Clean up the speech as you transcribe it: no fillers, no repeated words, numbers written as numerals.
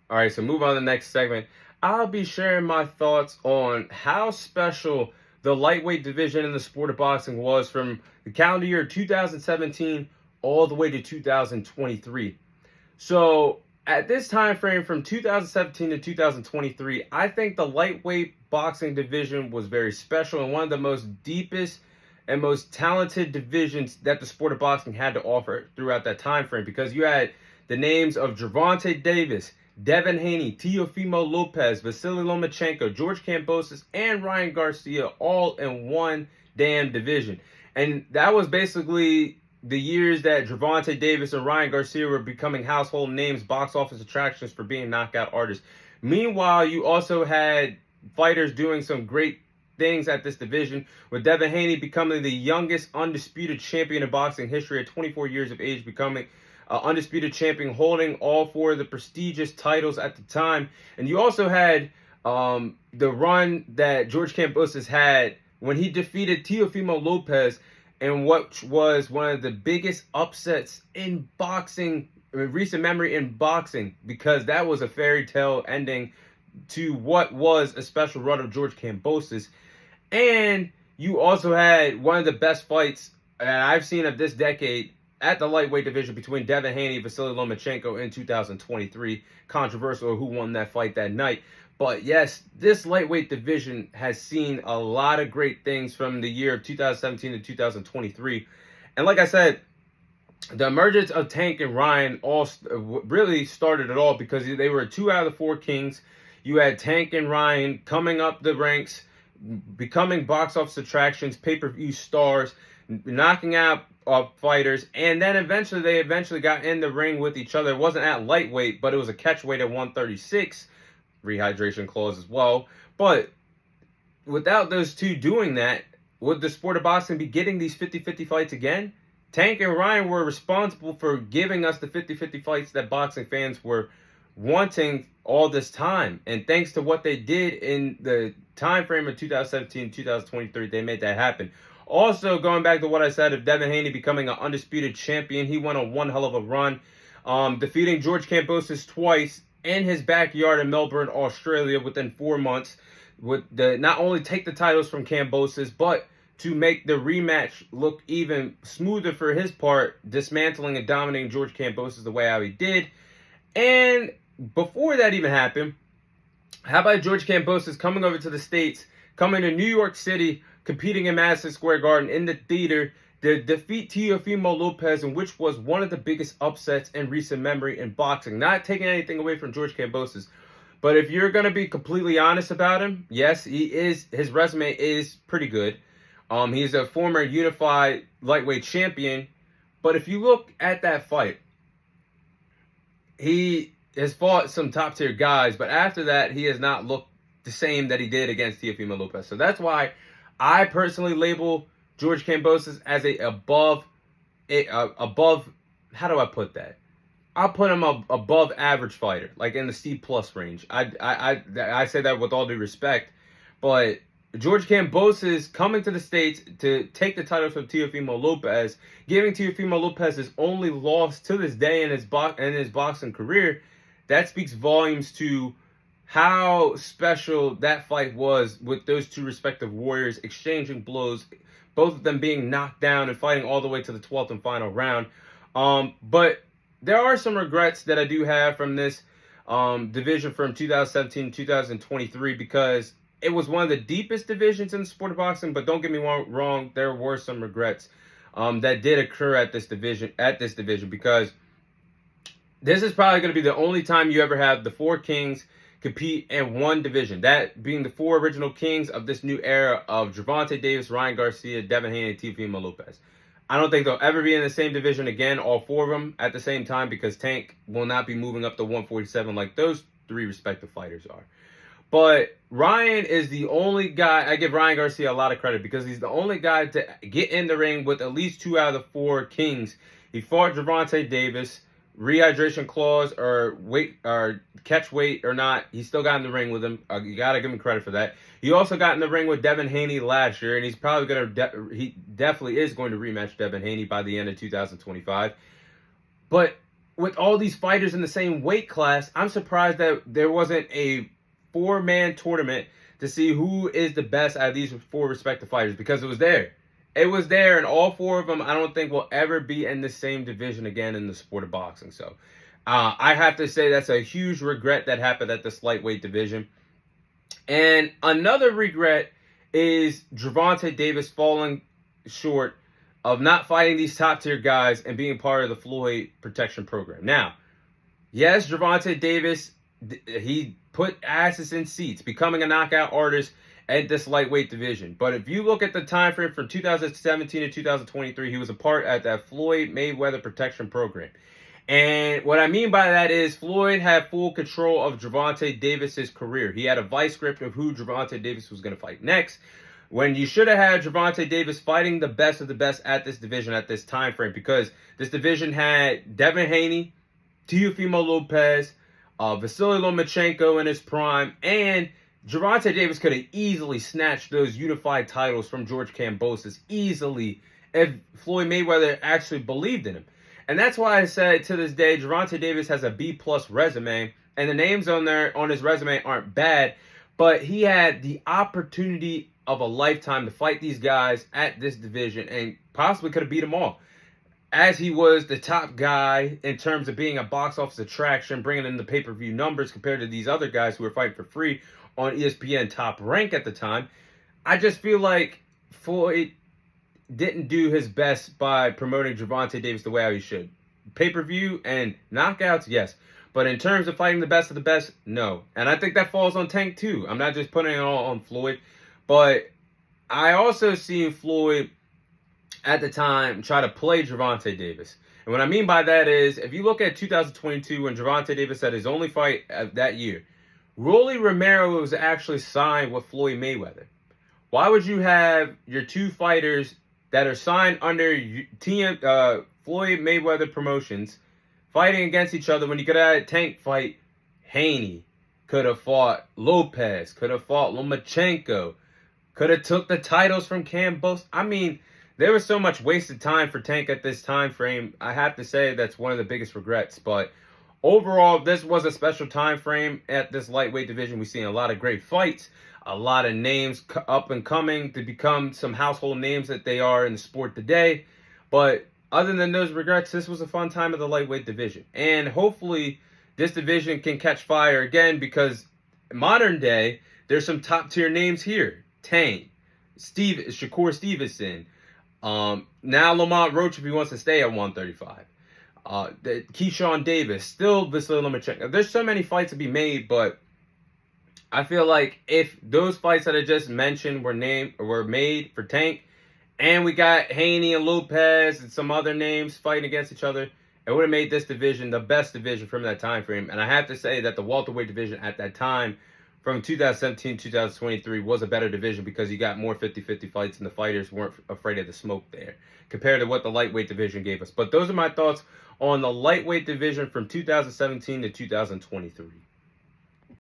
All right, so move on to the next segment. I'll be sharing my thoughts on how special the lightweight division in the sport of boxing was from the calendar year 2017 all the way to 2023. So at this time frame from 2017 to 2023, I think the lightweight boxing division was very special and one of the most deepest and most talented divisions that the sport of boxing had to offer throughout that time frame, because you had the names of Gervonta Davis, Devin Haney, Teofimo Lopez, Vasily Lomachenko, George Kambosos, and Ryan Garcia all in one damn division. And that was basically the years that Gervonta Davis and Ryan Garcia were becoming household names, box office attractions for being knockout artists. Meanwhile, you also had fighters doing some great things at this division, with Devin Haney becoming the youngest undisputed champion in boxing history at 24 years of age, becoming undisputed champion, holding all four of the prestigious titles at the time. And you also had the run that George Kambosos had when he defeated Teofimo Lopez in what was one of the biggest upsets in boxing, in recent memory in boxing, because that was a fairy tale ending to what was a special run of George Kambosos. And you also had one of the best fights that I've seen of this decade at the lightweight division between Devin Haney and Vasily Lomachenko in 2023. Controversial who won that fight that night. But yes, this lightweight division has seen a lot of great things from the year of 2017 to 2023. And like I said, the emergence of Tank and Ryan all really started it all, because they were 2 out of the 4 kings. You had Tank and Ryan coming up the ranks, becoming box office attractions, pay-per-view stars, knocking out fighters, and then they eventually got in the ring with each other. It wasn't at lightweight, but it was a catchweight at 136, rehydration clause as well. But without those two doing that, would the sport of boxing be getting these 50-50 fights again? Tank and Ryan were responsible for giving us the 50-50 fights that boxing fans were wanting all this time. And thanks to what they did in the time frame of 2017 2023, they made that happen. Also, going back to what I said of Devin Haney becoming an undisputed champion, he went on one hell of a run, defeating George Kambosos twice in his backyard in Melbourne, Australia, within 4 months, with not only take the titles from Kambosos, but to make the rematch look even smoother for his part, dismantling and dominating George Kambosos the way how he did. And before that even happened, how about George Kambosos coming over to the States, coming to New York City, competing in Madison Square Garden in the theater to defeat Teofimo Lopez, in which was one of the biggest upsets in recent memory in boxing. Not taking anything away from George Kambosos, but if you're going to be completely honest about him, yes, his resume is pretty good. He's a former unified lightweight champion, but if you look at that fight, he has fought some top tier guys, but after that, he has not looked the same that he did against Teofimo Lopez. So that's why I personally label George Kambosos as above, how do I put that? I'll put him above average fighter, like in the C plus range. I say that with all due respect, but George Kambosos coming to the States to take the title from Teofimo Lopez, giving Teofimo Lopez his only loss to this day in his boxing career, that speaks volumes to how special that fight was, with those two respective warriors exchanging blows, both of them being knocked down and fighting all the way to the 12th and final round. But there are some regrets that I do have from this division from 2017 to 2023, because it was one of the deepest divisions in the sport of boxing. But don't get me wrong, there were some regrets that did occur at this division, because this is probably going to be the only time you ever have the 4 kings compete in one division, that being the 4 original kings of this new era of Gervonta Davis, Ryan Garcia, Devin Haney, and Teofimo Lopez. I don't think they'll ever be in the same division again, all 4 of them at the same time, because Tank will not be moving up to 147 like those 3 respective fighters are. But Ryan is the only guy, I give Ryan Garcia a lot of credit, because he's the only guy to get in the ring with at least 2 out of the 4 kings. He fought Gervonta Davis, rehydration clause or weight or catch weight or not, he still got in the ring with him. You gotta give him credit for that. He also got in the ring with Devin Haney last year, and he's probably he definitely is going to rematch Devin Haney by the end of 2025. But with all these fighters in the same weight class, I'm surprised that there wasn't a 4-man tournament to see who is the best out of these 4 respective fighters, because it was there. It was there, and all 4 of them I don't think will ever be in the same division again in the sport of boxing. So I have to say that's a huge regret that happened at this lightweight division. And another regret is Gervonta Davis falling short of not fighting these top-tier guys and being part of the Floyd Protection Program. Now, yes, Gervonta Davis, he put asses in seats, becoming a knockout artist at this lightweight division. But if you look at the time frame from 2017 to 2023, he was a part at that Floyd Mayweather Protection Program. And what I mean by that is Floyd had full control of Gervonta Davis's career. He had a vice script of who Gervonta Davis was going to fight next, when you should have had Gervonta Davis fighting the best of the best at this division at this time frame, because this division had Devin Haney, Teofimo Lopez, Vasily Lomachenko in his prime, and Gervonta Davis could have easily snatched those unified titles from George Kambosos easily if Floyd Mayweather actually believed in him. And that's why I said to this day, Gervonta Davis has a B+ resume, and the names on his resume aren't bad, but he had the opportunity of a lifetime to fight these guys at this division and possibly could have beat them all, as he was the top guy in terms of being a box office attraction, bringing in the pay-per-view numbers compared to these other guys who were fighting for free on ESPN Top Rank at the time. I just feel like Floyd didn't do his best by promoting Gervonta Davis the way how he should. Pay-per-view and knockouts, yes. But in terms of fighting the best of the best, no. And I think that falls on Tank too. I'm not just putting it all on Floyd. But I also see Floyd at the time try to play Gervonta Davis. And what I mean by that is, if you look at 2022 when Gervonta Davis had his only fight that year, Rolly Romero was actually signed with Floyd Mayweather. Why would you have your 2 fighters that are signed under Floyd Mayweather Promotions fighting against each other when you could have had Tank fight Haney, could have fought Lopez, could have fought Lomachenko, could have took the titles from Kambosos? I mean, there was so much wasted time for Tank at this time frame. I have to say that's one of the biggest regrets. But overall, this was a special time frame at this lightweight division. We've seen a lot of great fights, a lot of names up and coming to become some household names that they are in the sport today. But other than those regrets, this was a fun time of the lightweight division. And hopefully this division can catch fire again, because modern day, there's some top tier names here. Tank, Shakur Stevenson, now Lamont Roach if he wants to stay at 135. Keyshawn Davis, still Vasily Lomachenko. There's so many fights to be made, but I feel like if those fights that I just mentioned were made for Tank, and we got Haney and Lopez and some other names fighting against each other, it would have made this division the best division from that time frame. And I have to say that the welterweight division at that time, from 2017 to 2023, was a better division, because you got more 50-50 fights and the fighters weren't afraid of the smoke there compared to what the lightweight division gave us. But those are my thoughts on the lightweight division from 2017 to 2023.